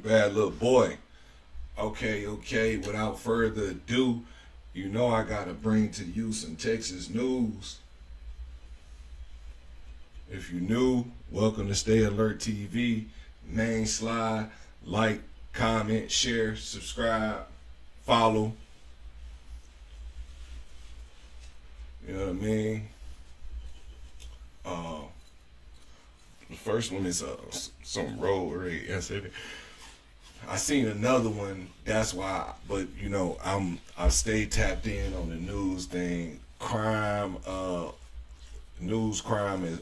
bad little boy. Okay. Without further ado, you know I gotta bring to you some Texas news. If you're new, welcome to Stay Alert TV. Main slide, like, comment, share, subscribe, follow. You know what I mean? The first one is some road rage incident. I seen another one. That's why, but you know, I stay tapped in on the news thing. Crime, crime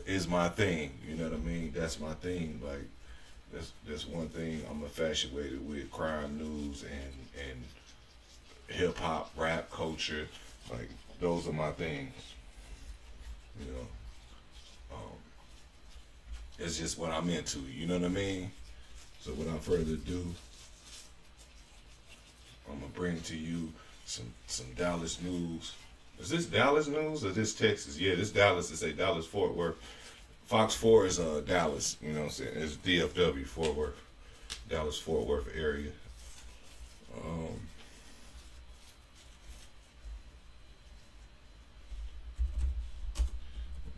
is my thing. You know what I mean? That's my thing. Like that's one thing I'm infatuated with: crime news and hip hop, rap culture. Like those are my things. You know, it's just what I'm into. You know what I mean? So without further ado, I'm gonna bring to you some Dallas news. Is this Dallas news or this Texas? Yeah, this Dallas. It say Dallas Fort Worth. Fox 4 is Dallas. You know what I'm saying? It's DFW Fort Worth, Dallas Fort Worth area.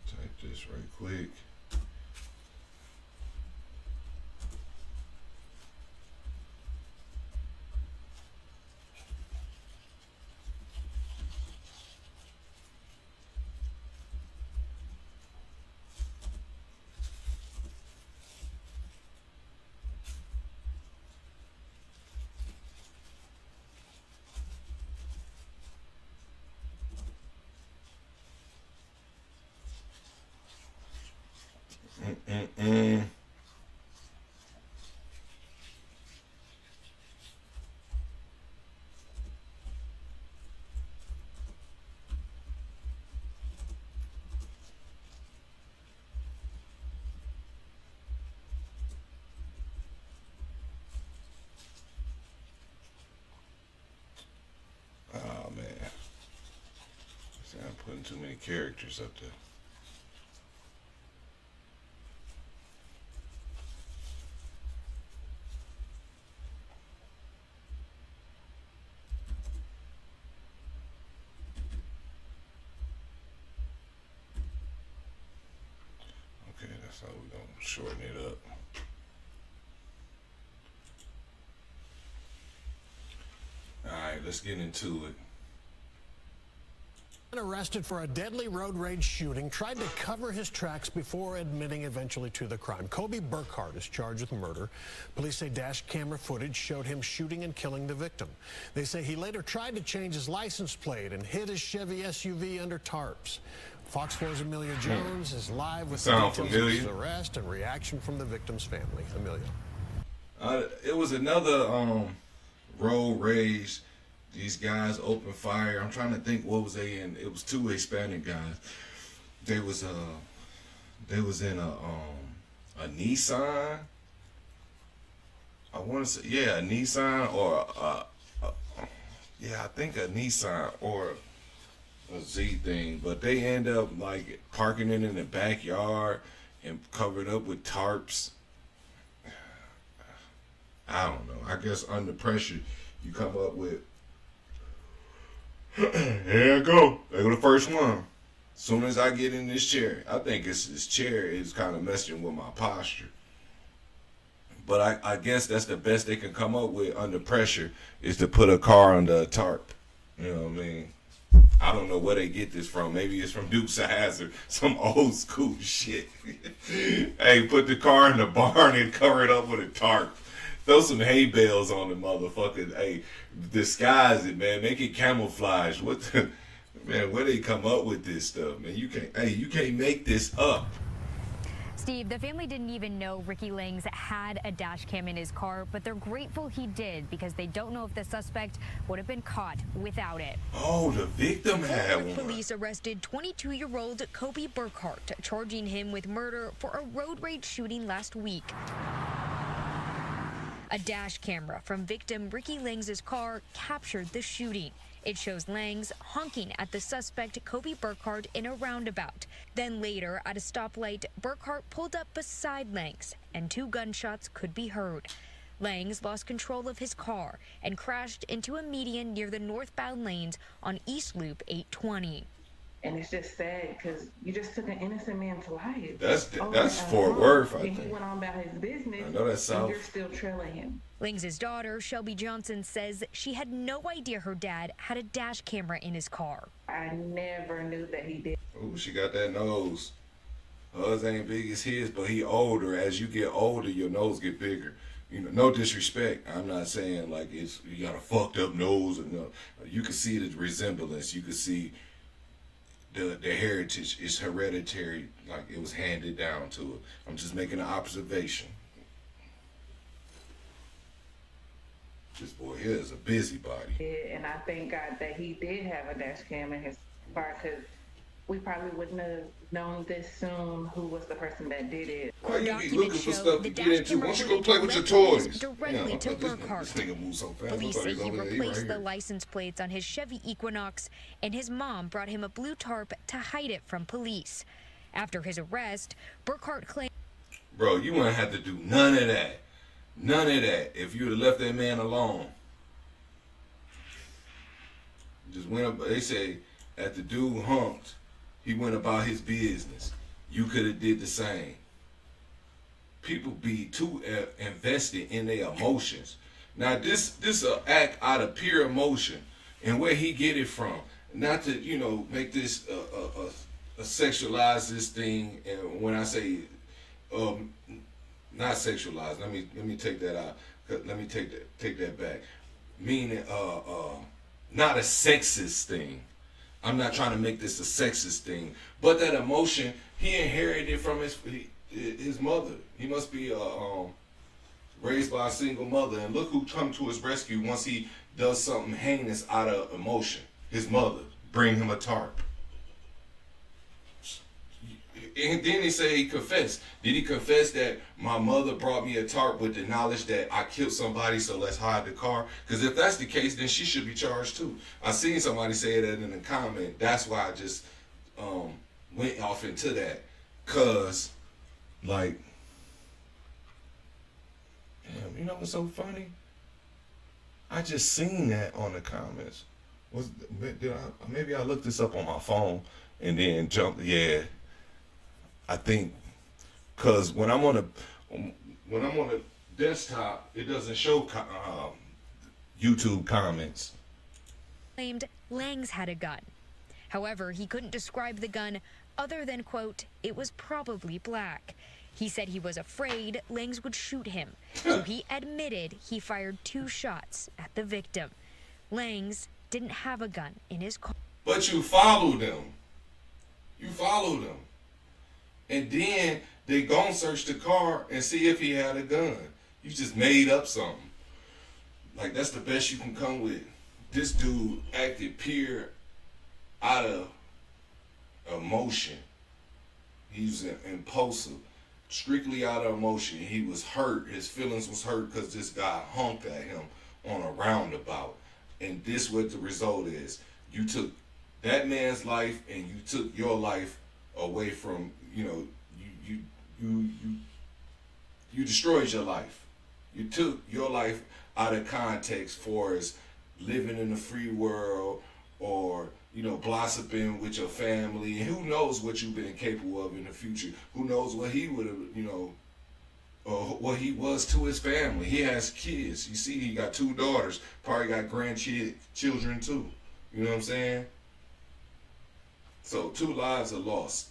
Type this right quick. Mm-mm-mm. Oh man, see, I'm putting too many characters up there. Okay, that's how we're gonna shorten it up. Alright, let's get into it. Arrested for a deadly road rage shooting, tried to cover his tracks before admitting eventually to the crime. Kobe Burkhart is charged with murder. Police say dash camera footage showed him shooting and killing the victim. They say he later tried to change his license plate and hid his Chevy SUV under tarps. Fox 4's Amelia Jones is live with the details of his arrest and reaction from the victim's family. Amelia. It was another road rage. These guys opened fire. I'm trying to think what was they in. It was two Hispanic guys. They was in a Nissan. I want to say a Nissan or I think a Nissan or a Z thing. But they end up like parking it in the backyard and covered up with tarps. I don't know. I guess under pressure you come up with. Here I go. There go the first one. As soon as I get in this chair, I think this chair is kind of messing with my posture. But I guess that's the best they can come up with under pressure is to put a car under a tarp. You know what I mean? I don't know where they get this from. Maybe it's from Dukes of Hazzard, some old school shit. Hey, put the car in the barn and cover it up with a tarp. Throw some hay bales on the motherfucker. Hey, disguise it, man. Make it camouflage. What the man? Where they come up with this stuff, man? You can't make this up. Steve, the family didn't even know Ricky Langs had a dash cam in his car, but they're grateful he did because they don't know if the suspect would have been caught without it. Oh, the victim had one. Police arrested 22-year-old Kobe Burkhart, charging him with murder for a road rage shooting last week. A dash camera from victim Ricky Langs' car captured the shooting. It shows Langs honking at the suspect Kobe Burkhart in a roundabout. Then later, at a stoplight, Burkhart pulled up beside Langs, and 2 gunshots could be heard. Langs lost control of his car and crashed into a median near the northbound lanes on East Loop 820. And it's just sad because you just took an innocent man's life. That's Fort Worth, I think. He went on about his business. I know that's South. And you're still trailing him. Langs' daughter, Shelby Johnson, says she had no idea her dad had a dash camera in his car. I never knew that he did. Ooh, she got that nose. Hers ain't big as his, but he older. As you get older, your nose get bigger. You know, no disrespect. I'm not saying like you got a fucked up nose. Or no. You can see the resemblance. You can see the heritage is hereditary, like it was handed down to her. I'm just making an observation. This boy here is a busybody. Yeah, and I thank God that he did have a dash cam in his car because we probably wouldn't have known this soon who was the person that did it. Why you be looking for stuff to get into? Why don't you go play with your toys? Directly to Burkhart. This nigga moves so fast. Police say he replaced the license plates on his Chevy Equinox, and his mom brought him a blue tarp to hide it from police. After his arrest, Burkhart claimed, "Bro, you wouldn't have to do none of that. None of that if you would have left that man alone." Just went up. They say at the dude humped, he went about his business. You could have did the same. People be too invested in their emotions. Now this act out of pure emotion, and where he get it from. Not to make this a sexualize this thing. And when I say not sexualized, let me take that out. Let me take that back. Meaning not a sexist thing. I'm not trying to make this a sexist thing, but that emotion he inherited from his mother. He must be raised by a single mother, and look who come to his rescue once he does something heinous out of emotion. His mother bring him a tarp. And then he say he confessed. Did he confess that my mother brought me a tarp with the knowledge that I killed somebody, so let's hide the car? Because if that's the case, then she should be charged too. I seen somebody say that in the comment. That's why I just went off into that. Cause like, damn, you know what's so funny? I just seen that on the comments. Maybe I looked this up on my phone and then jumped. Yeah. I think, cause when I'm on a desktop, it doesn't show YouTube comments. Claimed Langs had a gun. However, he couldn't describe the gun other than, quote, it was probably black. He said he was afraid Langs would shoot him, so he admitted he fired 2 shots at the victim. Langs didn't have a gun in his car. But you followed him. You followed him. And then they gon' search the car and see if he had a gun. You just made up something. Like, that's the best you can come with. This dude acted pure out of emotion. He was impulsive, strictly out of emotion. He was hurt. His feelings was hurt because this guy honked at him on a roundabout. And this what the result is. You took that man's life and you took your life away from, you destroyed your life. You took your life out of context for as living in a free world or, blossoming with your family. And who knows what you've been capable of in the future. Who knows what he would have, or what he was to his family. He has kids. You see, he got 2 daughters. Probably got grandchildren too. You know what I'm saying? So 2 lives are lost.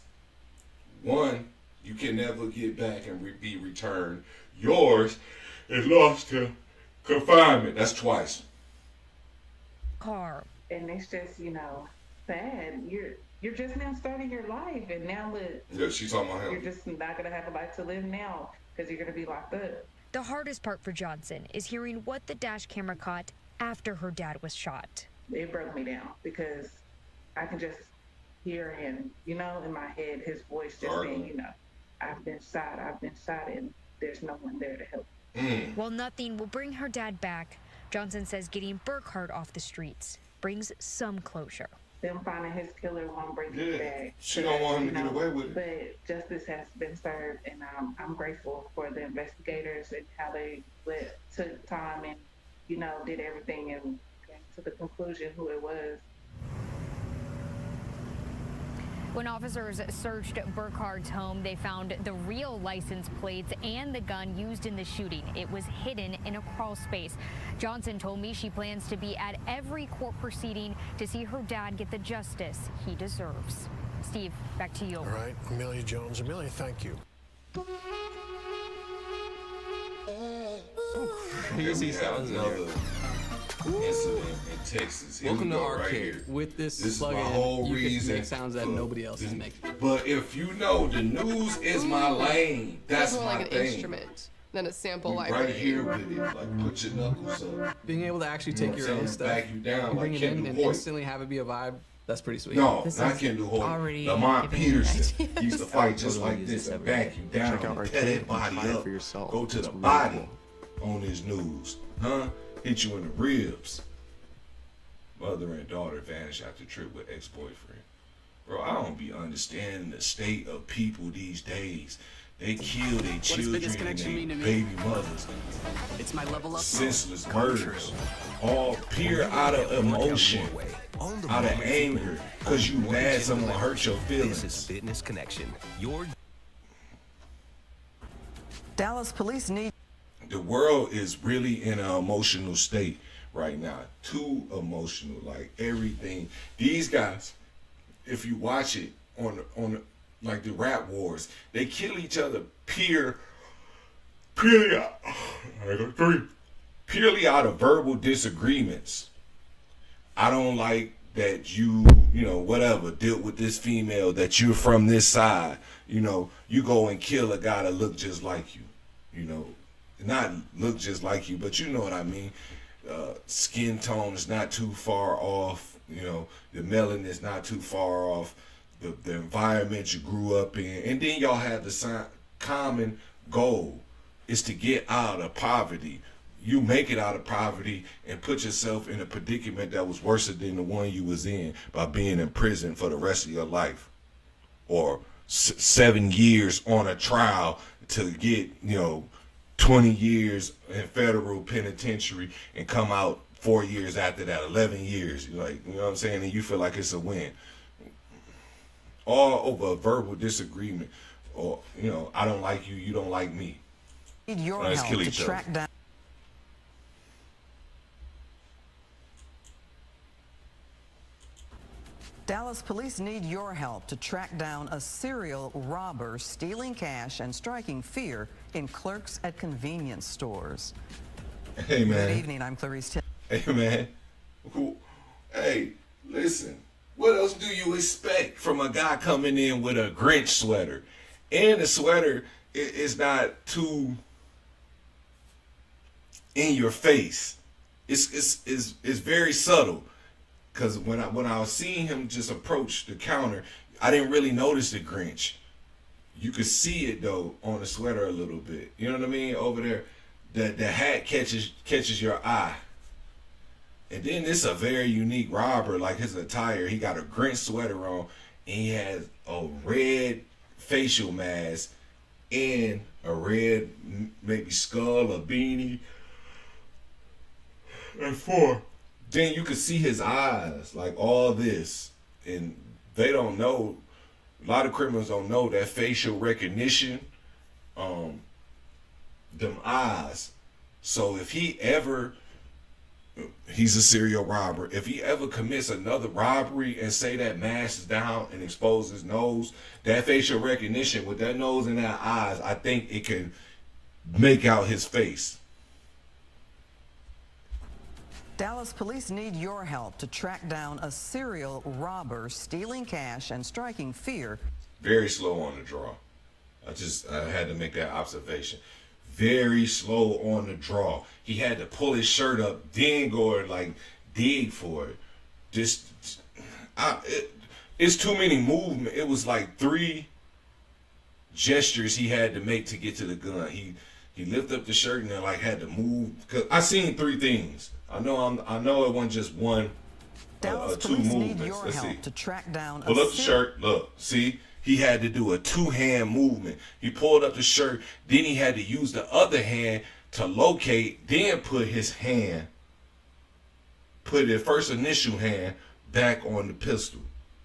1, you can never get back and be returned. Yours is lost to confinement. That's twice. Car. And it's just, sad. You're just now starting your life, and now look. Yeah, she's talking about him. You're just not gonna have a life to live now because you're gonna be locked up. The hardest part for Johnson is hearing what the dash camera caught after her dad was shot. It broke me down because I can just hear him, in my head, his voice just saying, I've been shot, and there's no one there to help. While nothing will bring her dad back, Johnson says getting Burkhart off the streets brings some closure. them finding his killer won't bring him back. She don't want him to get away with it. But justice has been served, and I'm grateful for the investigators and how they took time and, did everything and came to the conclusion who it was. When officers searched Burkhardt's home, they found the real license plates and the gun used in the shooting. It was hidden in a crawl space. Johnson told me she plans to be at every court proceeding to see her dad get the justice he deserves. Steve, back to you. All right, Amelia Jones. Amelia, thank you. Crazy sounds in there. Incident in Texas. Here Welcome we to go Arcade. right here. With this is my plug-in, whole you reason can make sounds that nobody else is making. But if you know, the news is my lane. That's more my like an thing. instrument than a sample We library. right here with it. Like, put your knuckles up. Being able to actually You know take what your I'm own saying? stuff Back you down and bring like it in Kendall and Hoyt. instantly have it be a vibe, that's pretty sweet. No, This not is Kendall Hoyt. already Lamont giving me Peterson ideas. used to fight just Totally like use this this and every back day. you down Check out and our tear tape that and body try it up. for yourself. Go to It's the really body on his news. Huh? Hit you in the ribs. Mother and daughter vanish after trip with ex-boyfriend. Bro, I don't be understanding the state of people these days. They kill their children and their baby mothers. It's my level up. Senseless murders. All pure out of emotion. Out of anger. Because you mad someone hurt your feelings. This is Fitness Connection. Your Dallas police need. The world is really in an emotional state right now. Too emotional. Like everything. These guys, if you watch it on like the rap wars, they kill each other purely out of verbal disagreements. I don't like that you whatever, dealt with this female, that you're from this side. You go and kill a guy that look just like you. Not look just like you, but you know what I mean. Skin tone is not too far off. The melanin is not too far off. The environment you grew up in, and then y'all have the common goal is to get out of poverty. You make it out of poverty and put yourself in a predicament that was worse than the one you was in by being in prison for the rest of your life, or 7 years on a trial to get 20 years in federal penitentiary and come out 4 years after that, 11 years. You know what I'm saying? And you feel like it's a win. All over a verbal disagreement, or I don't like you, you don't like me. Need your Let's help kill to each other. track down. Dallas police need your help to track down a serial robber stealing cash and striking fear in clerks at convenience stores. Hey man. Good evening, I'm Clarice Till. Hey man. Hey, listen. What else do you expect from a guy coming in with a Grinch sweater? And the sweater is not too in your face. It's very subtle. Cause when I was seeing him just approach the counter, I didn't really notice the Grinch. You could see it though on the sweater a little bit. You know what I mean? Over there, the hat catches your eye. And then it's a very unique robber, like his attire. He got a Grinch sweater on, and he has a red facial mask and a red maybe skull, a beanie, and then you could see his eyes, like all this. And they don't know, a lot of criminals don't know that facial recognition, them eyes. So if he's a serial robber. If he ever commits another robbery and say that mask is down and expose his nose, that facial recognition with that nose and that eyes, I think it can make out his face. Dallas police need your help to track down a serial robber stealing cash and striking fear. Very slow on the draw. I had to make that observation. Very slow on the draw. He had to pull his shirt up, then go and like dig for it. It's too many movement. It was like 3 gestures he had to make to get to the gun. He lifted up the shirt and then like had to move. Cause I seen 3 things. I know it wasn't just one Dallas two police need movements. your Let's help see. to track down Pull up the shirt. Look, see, he had to do a two-hand movement. He pulled up the shirt, then he had to use the other hand to locate, then put his hand, put his first initial hand back on the pistol.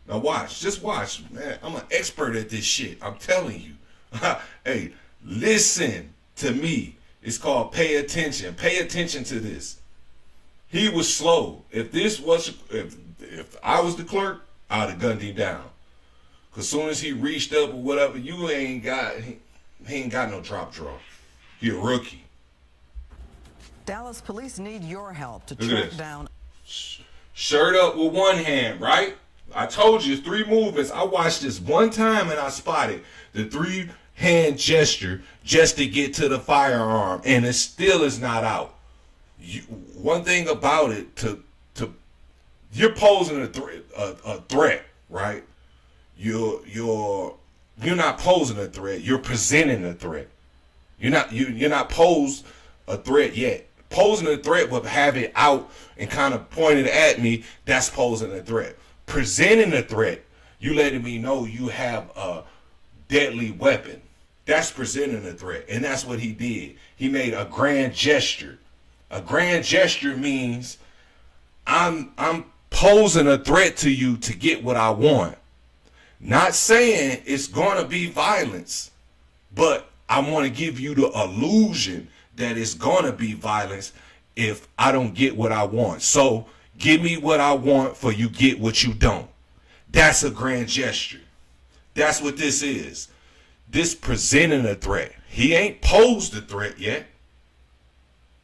Now watch, just watch, man. I'm an expert at this shit. I'm telling you. Hey, listen to me. It's called pay attention. Pay attention to this. He was slow. If I was the clerk, I'd have gunned him down. Cause soon as he reached up or whatever, he ain't got no drop draw. He a rookie. Dallas police need your help to Look at track this. down. Shirt up with one hand, right? I told you, 3 movements. I watched this one time and I spotted the 3-hand gesture just to get to the firearm, and it still is not out. One thing about it, you're posing a threat, right? You're not posing a threat. You're presenting a threat. You're not posed a threat yet. Posing a threat but have it out and kind of pointed at me, that's posing a threat. Presenting a threat, you letting me know you have a deadly weapon. That's presenting a threat, and that's what he did. He made a grand gesture. A grand gesture means I'm posing a threat to you to get what I want. Not saying it's gonna be violence, but I want to give you the illusion that it's gonna be violence if I don't get what I want. So give me what I want for you get what you don't. That's a grand gesture. That's what this is. This presenting a threat. He ain't posed a threat yet.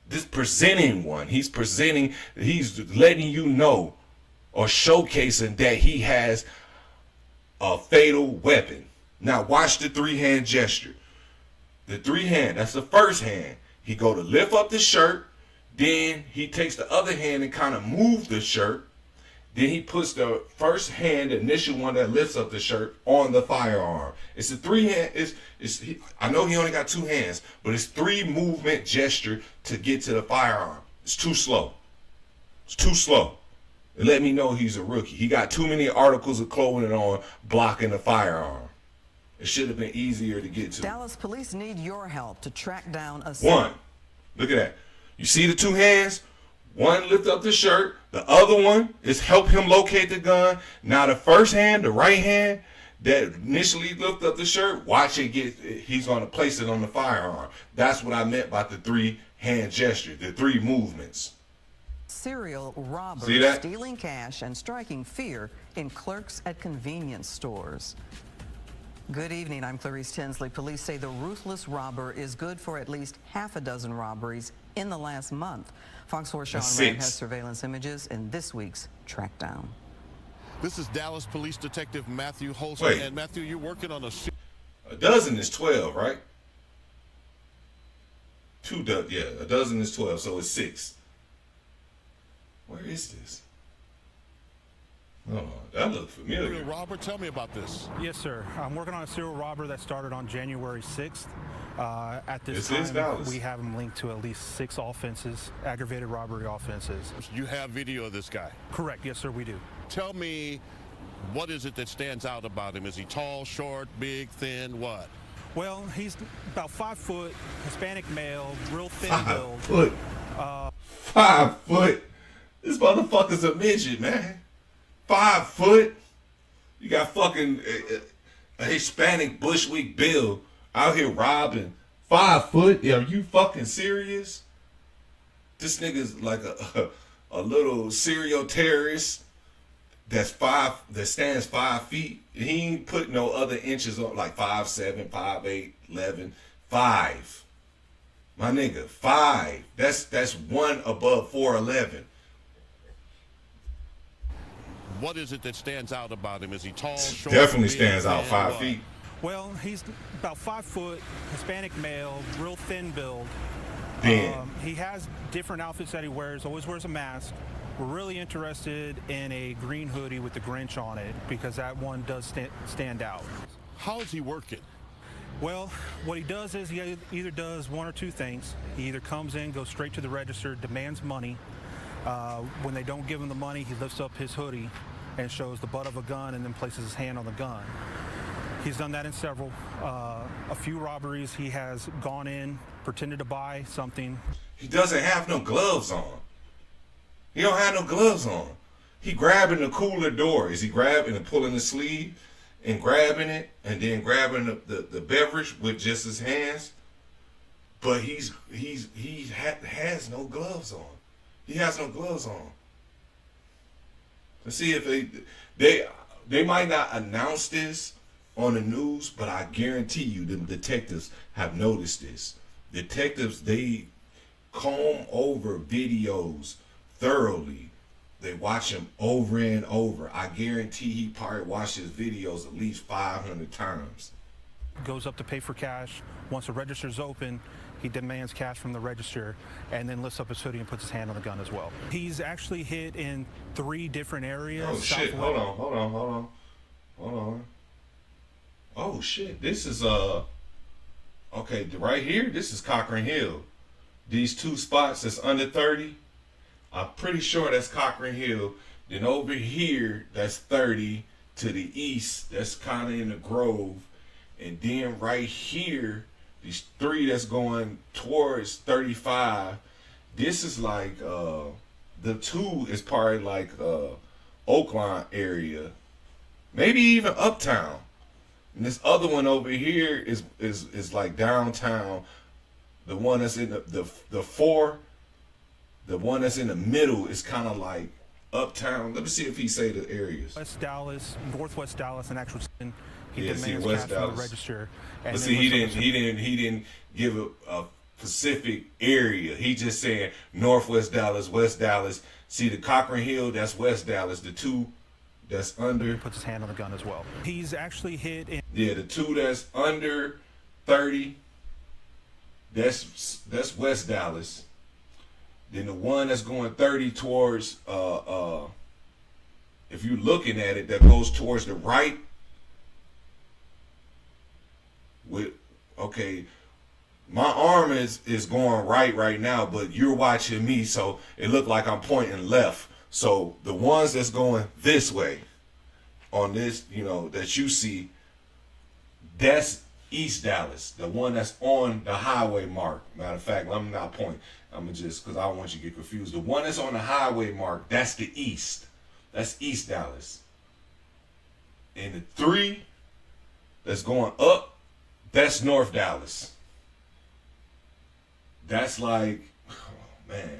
This presenting one. He's letting you know or showcasing that he has a fatal weapon. Now watch the 3-hand gesture. The 3-hand, that's the first hand. He go to lift up the shirt, then he takes the other hand and kind of move the shirt. Then he puts the first hand, the initial one that lifts up the shirt, on the firearm. It's a 3-hand. I know he only got 2 hands, but it's 3 movement gesture to get to the firearm. It's too slow. It's too slow. It let me know he's a rookie. He got too many articles of clothing on blocking the firearm. It should have been easier to get to. Dallas police need your help to track down a... One. Look at that. You see the 2 hands? One lift up the shirt. The other one is help him locate the gun. Now the first hand, the right hand, that initially lift up the shirt, watch it get, he's going to place it on the firearm. That's what I meant by the 3-hand gesture, the 3 movements. Serial robbers See that? stealing cash and striking fear in clerks at convenience stores. Good evening, I'm Clarice Tinsley. Police say the ruthless robber is good for at least half a dozen robberies in the last month. Fox 4 Sean Ram has surveillance images in this week's Trackdown. This is Dallas Police Detective Matthew Holster. Wait. And Matthew, you're working on a dozen is 12, right? 2 dozen, yeah, a dozen is 12, so it's 6. Where is this? Oh, that looks familiar. serial robber. Tell me about this. Yes, sir. I'm working on a serial robber that started on January 6th. At this is time, Dallas. we have him linked to at least 6 offenses, aggravated robbery offenses. You have video of this guy. Correct. Yes, sir, we do. Tell me, what is it that stands out about him? Is he tall, short, big, thin, what? Well, he's about 5 foot, Hispanic male, real thin 5 build. foot. 5 foot. This motherfucker's a midget, man. 5 foot. You got fucking a Hispanic Bushwick Bill out here robbing. 5 foot? Are you fucking serious? This nigga's like a little serial terrorist that stands 5 feet. He ain't put no other inches on, like 5'7", 5'8", 11, 5. My nigga, 5. That's one above 4'11". What is it that stands out about him? Is he tall, short? Definitely big, stands out thin, 5 what? feet. Well, he's about 5 foot, Hispanic male, real thin build. Damn. He has different outfits that he wears, always wears a mask. We're really interested in a green hoodie with the Grinch on it because that one does stand out. How is he working? Well, what he does is he either does one or two things. He either comes in, goes straight to the register, demands money, When they don't give him the money, he lifts up his hoodie and shows the butt of a gun and then places his hand on the gun. He's done that in several, a few robberies. He has gone in, pretended to buy something. He doesn't have no gloves on. He don't have no gloves on. He grabbing the cooler door. Is he grabbing and pulling the sleeve and grabbing it and then grabbing the beverage with just his hands? But he has no gloves on. He has no gloves on. Let's see if they might not announce this on the news, but I guarantee you the detectives have noticed this. Detectives, they comb over videos thoroughly. They watch them over and over. I guarantee he probably watched his videos at least 500 times. Goes up to pay for cash. Once the register's open, he demands cash from the register and then lifts up his hoodie and puts his hand on the gun as well. He's actually hit in 3 different areas. Oh shit, hold on. Oh shit, this is okay, right here, this is Cochran Hill. These 2 spots that's under 30, I'm pretty sure that's Cochran Hill. Then over here, that's 30 to the east, that's kind of in the Grove. And then right here, these 3 that's going towards 35, this is like, the 2 is probably like Oakland area, maybe even Uptown. And this other one over here is like downtown. The one that's in the 4, the one that's in the middle is kind of like Uptown. Let me see if he say the areas. West Dallas, Northwest Dallas, and actually he demands West cash Dallas. From the register. But see, he didn't give a specific area. He just saying Northwest Dallas, West Dallas. See the Cochran Hill, that's West Dallas. The 2 that's under, puts his hand on the gun as well. He's actually hit in. Yeah, the 2 that's under 30, that's West Dallas. Then the one that's going 30 towards, if you're looking at it, that goes towards the right. Okay, my arm is going right now, but you're watching me, so it looked like I'm pointing left. So the ones that's going this way on this, that you see, that's East Dallas. The one that's on the highway mark. Matter of fact, I'm not pointing. I'm just, because I don't want you to get confused. The one that's on the highway mark, that's the east. That's East Dallas. And the 3 that's going up, that's North Dallas. That's like, oh man.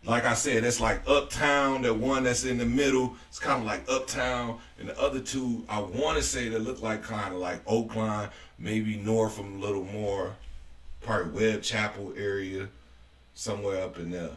Like I said, that's like Uptown. The one that's in the middle, it's kind of like Uptown. And the other 2, I want to say they look like kind of like Oakland, maybe north from a little more, probably Webb Chapel area, somewhere up in there.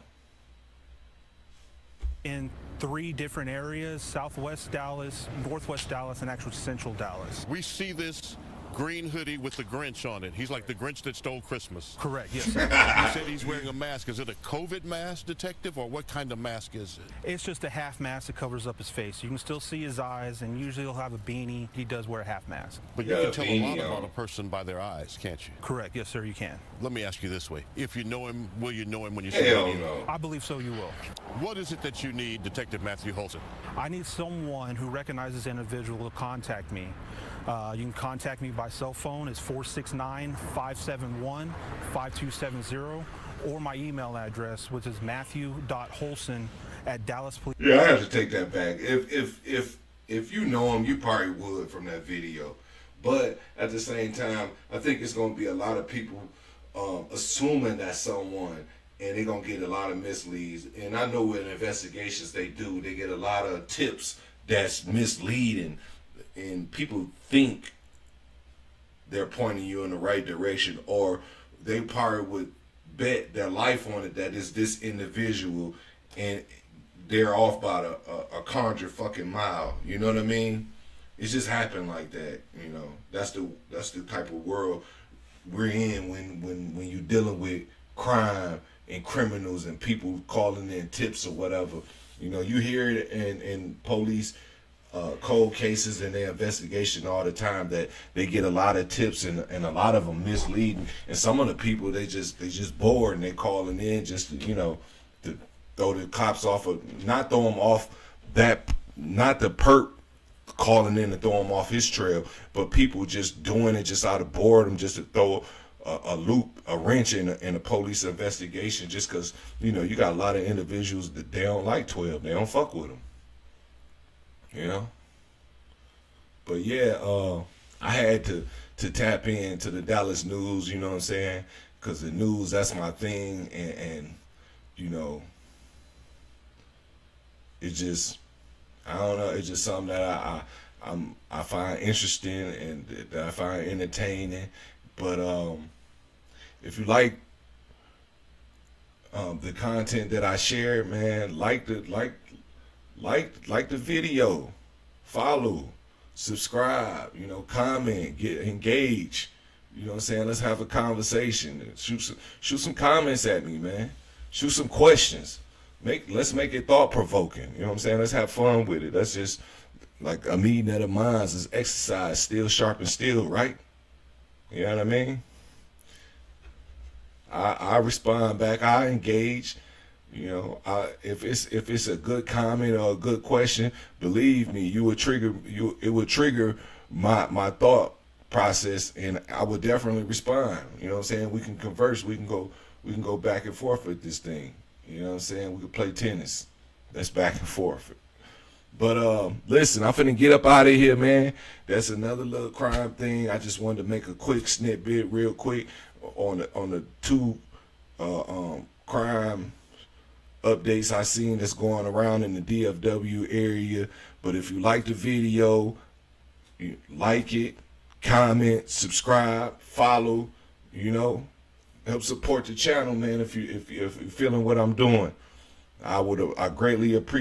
In 3 different areas: Southwest Dallas, Northwest Dallas, and actually Central Dallas. We see this green hoodie with the Grinch on it. He's like the Grinch that stole Christmas. Correct, yes. You said he's wearing a mask. Is it a COVID mask, detective, or what kind of mask is it? It's just a half mask that covers up his face. You can still see his eyes, and usually he'll have a beanie. He does wear a half mask. But you can tell a lot about a person by their eyes, can't you? Correct, yes, sir, you can. Let me ask you this way. If you know him, will you know him when you see Hell him? no. I believe so, you will. What is it that you need, Detective Matthew Holson? I need someone who recognizes an individual to contact me. You can contact me by cell phone. It's 469-571-5270, or my email address, which is matthew.holson@DallasPolice. Yeah, I have to take that back. If you know him, you probably would from that video. But at the same time, I think it's going to be a lot of people assuming that's someone, and they're going to get a lot of misleads. And I know in investigations they do, they get a lot of tips that's misleading, and people think they're pointing you in the right direction, or they probably would bet their life on it that it's this individual, and they're off by a conjure fucking mile. You know what I mean? It's just happened like that. That's the type of world we're in when you're dealing with crime and criminals and people calling in tips or whatever. You hear it in police cold cases and their investigation all the time, that they get a lot of tips and a lot of them misleading. And some of the people, they just bored and they calling in just to throw the cops off of, not throw them off that, not the perp calling in to throw him off his trail, but people just doing it just out of boredom, just to throw a wrench in a police investigation, just because, you know, you got a lot of individuals that they don't like 12, they don't fuck with them, you know. But yeah, I had to tap into the Dallas news, you know what I'm saying, because the news, that's my thing, and you know, it just, I don't know, it's just something that I find interesting and that I find entertaining. But if you like the content that I share, man, like the video, follow, subscribe, you know, comment, get engaged. You know what I'm saying? Let's have a conversation. Shoot some comments at me, man. Shoot some questions. Let's make it thought provoking. You know what I'm saying? Let's have fun with it. That's just like a meeting of the minds is exercise, still sharpens steel, right? You know what I mean? I respond back. I engage. You know, if it's a good comment or a good question, believe me, it would trigger my thought process, and I would definitely respond. You know what I'm saying? We can converse. We can go back and forth with this thing. You know what I'm saying? We can play tennis. That's back and forth. But listen, I'm finna get up out of here, man. That's another little crime thing. I just wanted to make a quick snippet, real quick, on the two crime updates I seen that's going around in the DFW area. But if you like the video, you like it, comment, subscribe, follow, you know, help support the channel, man. If you're feeling what I'm doing, I greatly appreciate